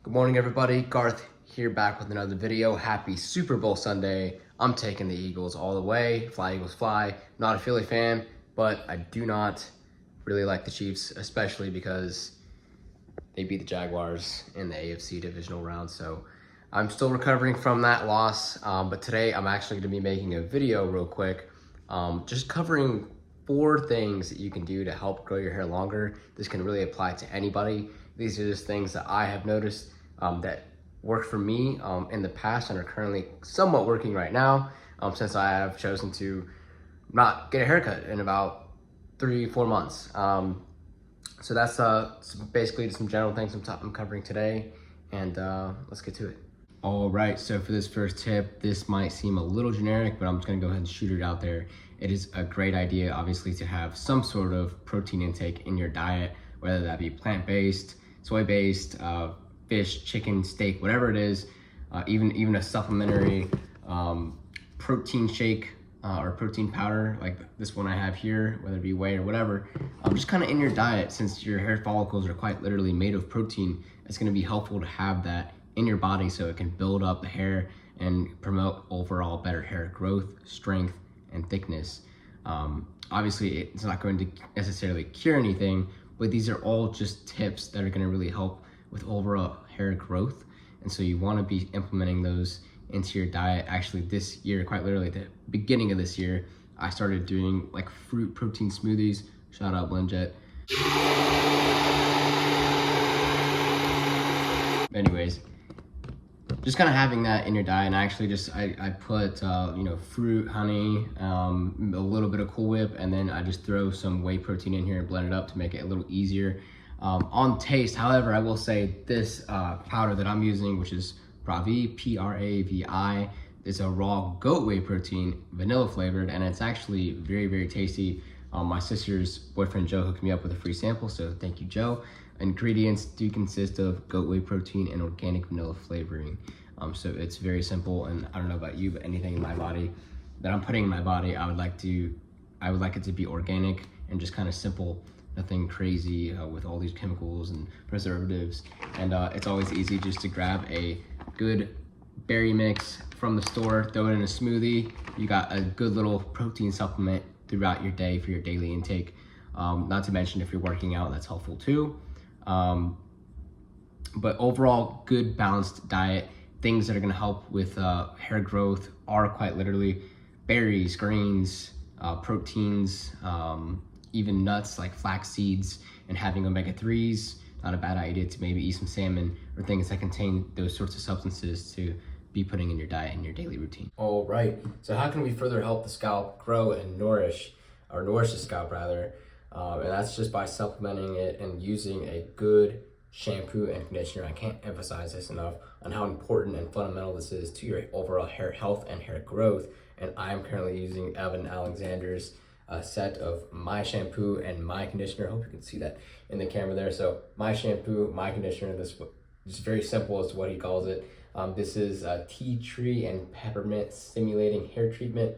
Good morning, everybody. Garth here, back with another video. Happy Super Bowl Sunday. I'm taking the Eagles all the way. Fly, Eagles, fly. Not a Philly fan, but I do not really like the Chiefs, especially because they beat the Jaguars in the AFC divisional round. So I'm still recovering from that loss. But today I'm actually going to be making a video real quick, just covering 4 things that you can do to help grow your hair longer. This can really apply to anybody. These are just things that I have noticed that worked for me in the past and are currently somewhat working right now, since I have chosen to not get a haircut in about 3-4 months. So that's basically just some general things I'm covering today, and let's get to it. All right, so for this first tip, this might seem a little generic, but I'm just gonna go ahead and shoot it out there. It is a great idea, obviously, to have some sort of protein intake in your diet, whether that be plant-based, soy-based, fish, chicken, steak, whatever it is, even a supplementary protein shake or protein powder like this one I have here, whether it be whey or whatever, just kind of in your diet. Since your hair follicles are quite literally made of protein, it's going to be helpful to have that in your body so it can build up the hair and promote overall better hair growth, strength, and thickness. Obviously, it's not going to necessarily cure anything, but these are all just tips that are going to really help with overall hair growth. And so you want to be implementing those into your diet. Actually, this year, quite literally at the beginning of this year, I started doing like fruit protein smoothies. Shout out BlendJet. Anyways, just kind of having that in your diet. And actually I put fruit, honey, a little bit of Cool Whip, and then I just throw some whey protein in here and blend it up to make it a little easier on taste. However, I will say this powder that I'm using, which is Pravi, Pravi, is a raw goat whey protein, vanilla flavored, and it's actually very, very tasty. My sister's boyfriend Joe hooked me up with a free sample, so thank you, Joe. Ingredients do consist of goat whey protein and organic vanilla flavoring. So it's very simple, and I don't know about you, but anything in my body that I'm putting in my body, I would like it to be organic and just kind of simple, nothing crazy with all these chemicals and preservatives. And it's always easy just to grab a good berry mix from the store, throw it in a smoothie. You got a good little protein supplement throughout your day for your daily intake. Not to mention if you're working out, that's helpful too. But overall, good balanced diet. Things that are gonna help with hair growth are quite literally berries, greens, proteins, even nuts like flax seeds, and having omega-3s. Not a bad idea to maybe eat some salmon or things that contain those sorts of substances to be putting in your diet and your daily routine. All right, so how can we further help the scalp grow and nourish the scalp rather? And that's just by supplementing it and using a good shampoo and conditioner. I can't emphasize this enough on how important and fundamental this is to your overall hair health and hair growth. And I'm currently using Evan Alexander's set of my shampoo and my conditioner. I hope you can see that in the camera there. So my shampoo, my conditioner, this is very simple as to what he calls it. This is a tea tree and peppermint stimulating hair treatment.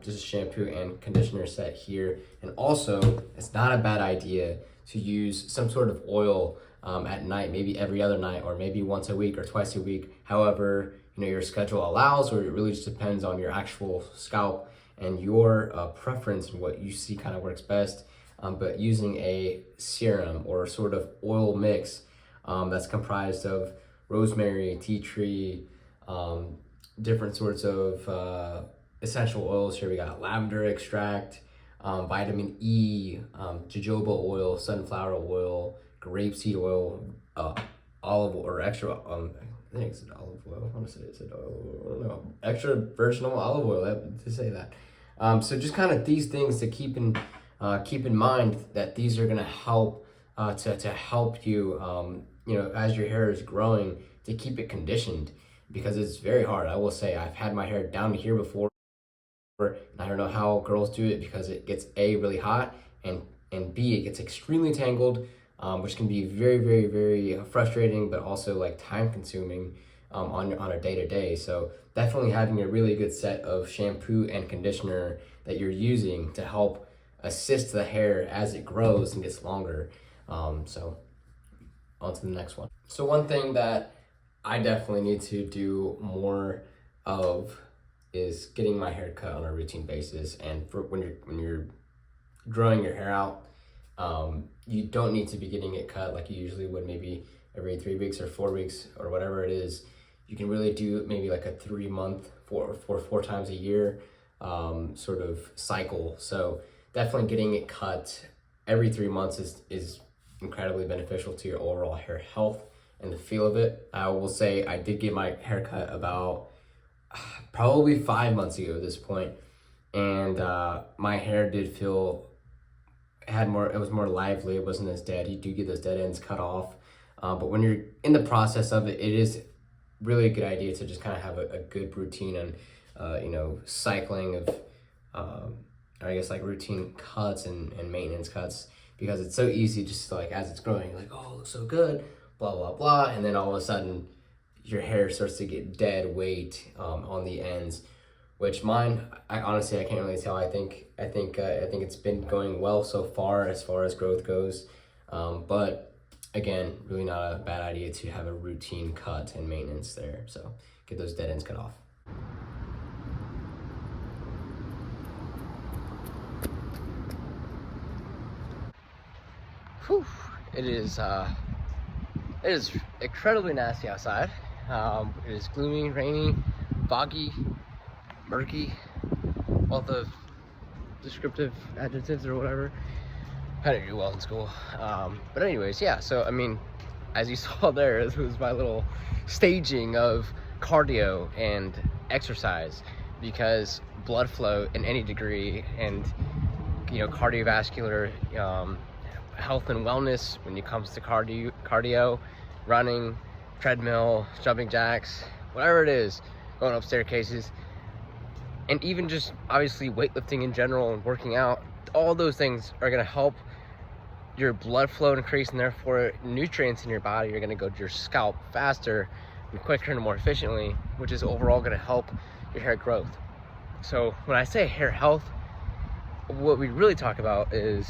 Just a shampoo and conditioner set here. And also, it's not a bad idea to use some sort of oil at night, maybe every other night, or maybe once a week or twice a week. However, your schedule allows, or it really just depends on your actual scalp and your preference and what you see kind of works best. But using a serum or sort of oil mix that's comprised of rosemary, tea tree, different sorts of essential oils. Here we got lavender extract, vitamin E, jojoba oil, sunflower oil, grapeseed oil, olive oil, or extra, I think it's olive oil. I want to say it's oil. I don't know. Extra virgin olive oil, I have to say that. So just kind of these things to keep in mind, that these are going to help to help you, as your hair is growing, to keep it conditioned, because it's very hard. I will say I've had my hair down to here before, and I don't know how girls do it, because it gets A, really hot, and B, it gets extremely tangled, which can be very, very, very frustrating, but also like time consuming on a day-to-day. So definitely having a really good set of shampoo and conditioner that you're using to help assist the hair as it grows and gets longer. So on to the next one. So one thing that I definitely need to do more of is getting my hair cut on a routine basis. And for when you're growing your hair out, you don't need to be getting it cut like you usually would, maybe every 3 weeks or 4 weeks or whatever it is. You can really do maybe like a 3 month, four times a year sort of cycle. So definitely getting it cut every 3 months is incredibly beneficial to your overall hair health and the feel of it. I will say I did get my hair cut about probably 5 months ago at this point, and my hair did feel it was more lively. It wasn't as dead. You do get those dead ends cut off, but when you're in the process of it, it is really a good idea to just kind of have a good routine and cycling of I guess like routine cuts and maintenance cuts, because it's so easy just to, like, as it's growing, you're like, oh, it looks so good, blah blah blah, and then all of a sudden your hair starts to get dead weight on the ends, which mine, I honestly can't really tell. I think it's been going well so far as growth goes, but again, really not a bad idea to have a routine cut and maintenance there. So get those dead ends cut off. Whew. It is incredibly nasty outside. It is gloomy, rainy, foggy, murky, all the descriptive adjectives or whatever. I didn't do well in school. But anyways, yeah, so I mean, as you saw there, this was my little staging of cardio and exercise, because blood flow in any degree and cardiovascular health and wellness when it comes to cardio, running, treadmill, jumping jacks, whatever it is, going up staircases, and even just obviously weightlifting in general and working out, all those things are going to help your blood flow increase, and therefore nutrients in your body are going to go to your scalp faster and quicker and more efficiently, which is overall going to help your hair growth. So when I say hair health, what we really talk about is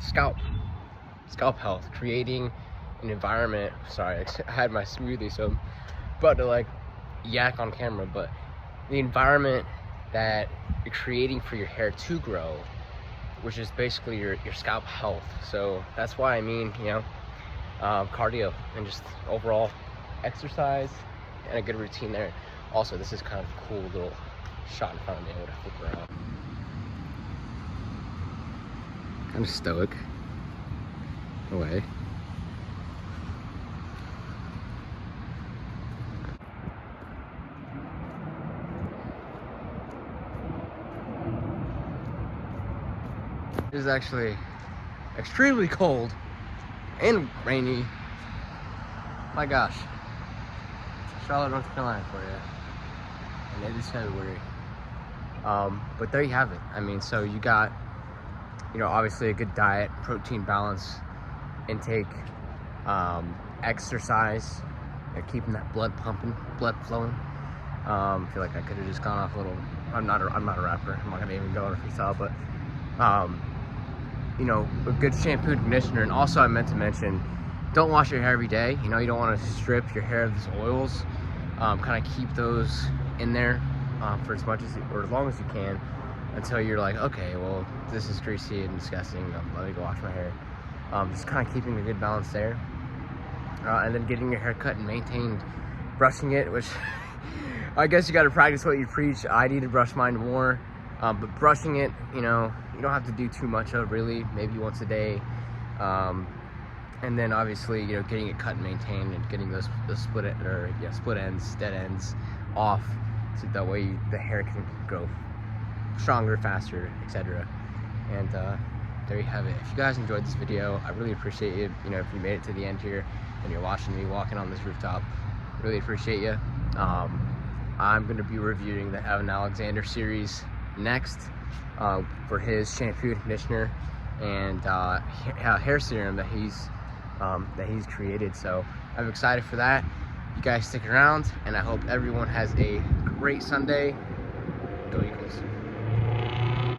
scalp health, creating an environment. Sorry, I had my smoothie, so I'm about to like yak on camera, but the environment that you're creating for your hair to grow, which is basically your scalp health. So that's why I mean, cardio and just overall exercise and a good routine there. Also, this is kind of a cool little shot in front of me. I would flip around. Kind of stoic. Away. It is actually extremely cold and rainy. My gosh. Charlotte, North Carolina for you. And it is February. But there you have it. I mean, so you got, obviously a good diet, protein balance, intake, exercise, keeping that blood pumping, blood flowing. I feel like I could have just gone off a little. I'm not a rapper. I'm not gonna even go on a freestyle, but a good shampoo and conditioner. And also, I meant to mention, don't wash your hair every day. You don't want to strip your hair of these oils. Kind of keep those in there for as long as you can, until you're like, okay, well, this is greasy and disgusting. Let me go wash my hair. Just kind of keeping a good balance there, and then getting your hair cut and maintained, brushing it, which I guess you got to practice what you preach. I need to brush mine more, but brushing it, you don't have to do too much of, really, maybe once a day, and then obviously getting it cut and maintained, and getting those split ends, dead ends off, so that way the hair can grow stronger, faster, etc. And there you have it. If you guys enjoyed this video, I really appreciate it. If you made it to the end here and you're watching me walking on this rooftop, really appreciate you. I'm going to be reviewing the Evan Alexander series next for his shampoo and conditioner and hair serum that he's created. So I'm excited for that. You guys stick around, and I hope everyone has a great Sunday. Go Eagles.